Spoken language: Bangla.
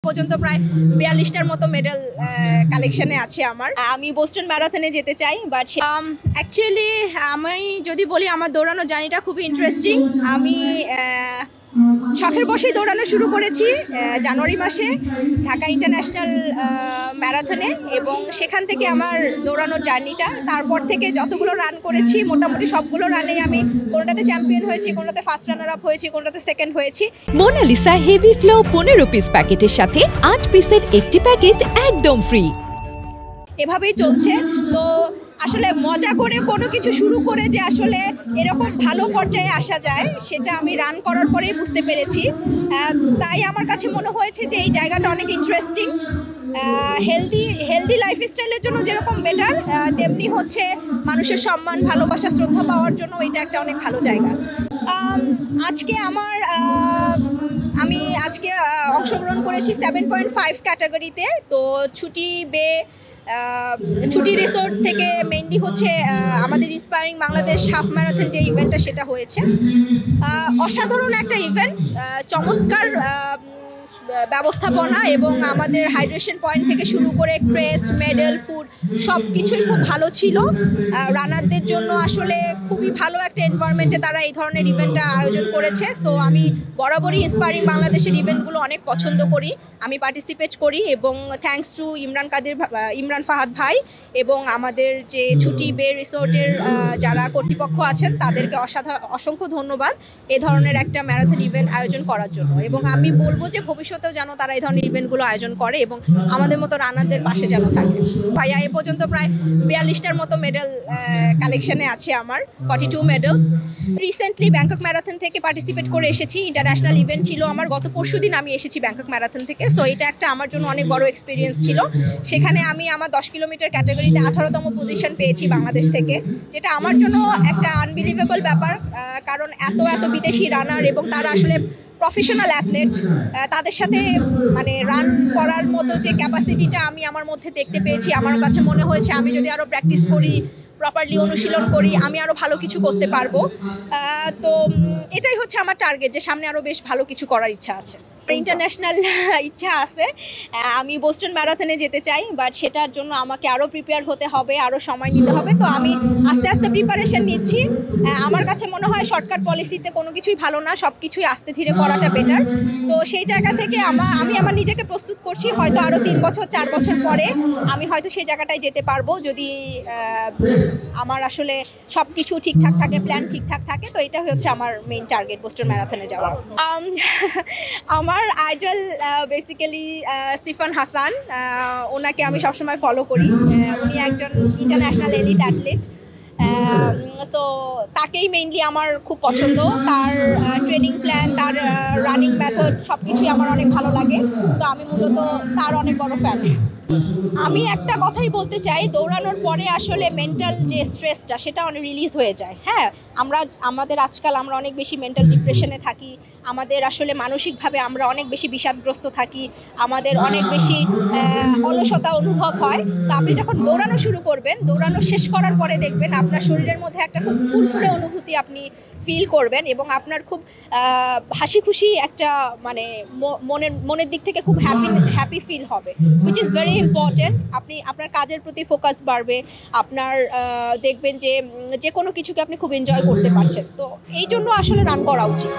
পর্যন্ত প্রায় 42টার মতো মেডেল কালেকশনে আছে আমার। আমি বোস্টন ম্যারাথনে যেতে চাই, বাট অ্যাকচুয়ালি আমি যদি বলি আমার দৌড়ানোর জার্নিটা খুবই ইন্টারেস্টিং। আমি শখের বসেই দৌড়ানো শুরু করেছি জানুয়ারি মাসে ঢাকা ইন্টারন্যাশনাল ম্যারাথনে, এবং সেখান থেকে আমার দৌড়ানোর জার্নিটা, তারপর থেকে যতগুলো রান করেছি মোটামুটি সবগুলো রানেই আমি কোনোটাতে চ্যাম্পিয়ন হয়েছি, কোনোটাতে ফার্স্ট রানার আপ হয়েছি, কোনোটাতে সেকেন্ড হয়েছি। মোনালিসা হেভি ফ্লো 15 পিস প্যাকেটের সাথে 8 পিসের একটি প্যাকেট একদম ফ্রি। এভাবেই চলছে। তো আসলে মজা করে কোনো কিছু শুরু করে যে আসলে এরকম ভালো পর্যায়ে আসা যায় সেটা আমি রান করার পরেই বুঝতে পেরেছি। তাই আমার কাছে মনে হয়েছে যে এই জায়গাটা অনেক ইন্টারেস্টিং। হেলদি লাইফস্টাইলের জন্য যেরকম বেটার, তেমনি হচ্ছে মানুষের সম্মান, ভালোবাসা, শ্রদ্ধা পাওয়ার জন্য এটা একটা অনেক ভালো জায়গা। আজকে আমি অংশগ্রহণ করেছি 7.5 ক্যাটাগরিতে। তো ছুটি রিসোর্ট থেকে মেইনলি হচ্ছে আমাদের ইন্সপায়ারিং বাংলাদেশ হাফ ম্যারাথন যে ইভেন্টটা সেটা হয়েছে। অসাধারণ একটা ইভেন্ট, চমৎকার ব্যবস্থাপনা, এবং আমাদের হাইড্রেশন পয়েন্ট থেকে শুরু করে ক্রেস্ট, মেডেল, ফুড সব কিছুই খুব ভালো ছিল। রানারদের জন্য আসলে খুবই ভালো একটা এনভায়রনমেন্টে তারা এই ধরনের ইভেন্টটা আয়োজন করেছে। সো আমি বরাবরই ইন্সপায়ারিং বাংলাদেশের ইভেন্টগুলো অনেক পছন্দ করি, আমি পার্টিসিপেট করি, এবং থ্যাঙ্কস টু ইমরান ফাহাদ ভাই এবং আমাদের যে ছুটি বে রিসোর্টের যারা কর্তৃপক্ষ আছেন তাদেরকে অসংখ্য ধন্যবাদ এই ধরনের একটা ম্যারাথন ইভেন্ট আয়োজন করার জন্য। এবং আমি বলবো যে ভবিষ্যতেও যেন তারা এই ধরনের ইভেন্টগুলো আয়োজন করে এবং আমাদের মতো রানারদের পাশে যেন থাকে। ভাইয়া এ পর্যন্ত প্রায় 42টার মতো মেডেল কালেকশনে আছে আমার, 42 মেডেলস। রিসেন্টলি ব্যাংকক ম্যারাথন থেকে পার্টিসিপেট করে এসেছি, ইন্টারন্যাশনাল ইভেন্ট ছিল আমার, গত পরশুদিন আমি এসেছি ব্যাংকক ম্যারাথন থেকে। সো এটা একটা আমার জন্য অনেক বড় এক্সপিরিয়েন্স ছিল। সেখানে আমি আমার 10 কিলোমিটার ক্যাটাগরিতে 18তম পজিশন পেয়েছি বাংলাদেশ থেকে, যেটা আমার জন্য একটা আনবিলিভেবল ব্যাপার, কারণ এত বিদেশি রানার এবং তারা আসলে প্রফেশনাল অ্যাথলেট, তাদের সাথে মানে রান করার মতো যে ক্যাপাসিটিটা আমি আমার মধ্যে দেখতে পেয়েছি, আমার কাছে মনে হয়েছে আমি যদি আরও প্র্যাকটিস করি, প্রপারলি অনুশীলন করি, আমি আরও ভালো কিছু করতে পারবো। তো এটাই হচ্ছে আমার টার্গেট, যে সামনে আরও বেশ ভালো কিছু করার ইচ্ছা আছে। ইন্টারন্যাশনাল ইচ্ছা আছে, আমি বোস্টন ম্যারাথনে যেতে চাই, বাট সেটার জন্য আমাকে আরও প্রিপেয়ার হতে হবে, আরও সময় নিতে হবে। তো আমি আস্তে আস্তে প্রিপারেশন নিচ্ছি। আমার কাছে মনে হয় শর্টকাট পলিসিতে কোনো কিছুই ভালো না, সব কিছুই আস্তে ধীরে করাটা বেটার। তো সেই জায়গা থেকে আমি আমার নিজেকে প্রস্তুত করছি, হয়তো আরও 3 বছর 4 বছর পরে আমি হয়তো সেই জায়গাটায় যেতে পারবো, যদি আমার আসলে সব কিছু ঠিকঠাক থাকে, প্ল্যান ঠিকঠাক থাকে। তো এটা হচ্ছে আমার মেইন টার্গেট, বোস্টন ম্যারাথনে যাওয়া। আমার আইডল বেসিক্যালি সিফান হাসান, ওনাকে আমি সবসময় ফলো করি। উনি একজন ইন্টারন্যাশনাল এলিট অ্যাথলিট, সো তাকেই মেইনলি আমার খুব পছন্দ। তার ট্রেনিং প্ল্যান, তার রানিং মেথড সব কিছুই আমার অনেক ভালো লাগে। তো আমি মূলত তার অনেক বড় ফ্যান। আমি একটা কথাই বলতে চাই, দৌড়ানোর পরে আসলে মেন্টাল যে স্ট্রেসটা সেটা অনেক রিলিজ হয়ে যায়। হ্যাঁ, আমাদের আজকাল আমরা অনেক বেশি মেন্টাল ডিপ্রেশনে থাকি, আমাদের আসলে মানসিকভাবে আমরা অনেক বেশি বিষাদগ্রস্ত থাকি, আমাদের অনেক বেশি অলসতা অনুভব হয়। তো আপনি যখন দৌড়ানো শুরু করবেন, দৌড়ানো শেষ করার পরে দেখবেন আপনার শরীরের মধ্যে একটা খুব ফুরফুরে অনুভূতি আপনি ফিল করবেন, এবং আপনার খুব হাসি খুশি একটা মানে মনের দিক থেকে খুব হ্যাপি ফিল হবে, হুইচ ইজ ভেরি ইম্পর্টেন্ট। আপনার কাজের প্রতি ফোকাস বাড়বে, আপনার দেখবেন যে কোনো কিছুকে আপনি খুব এনজয় করতে পারছেন। তো এই জন্য আসলে রান করা উচিত।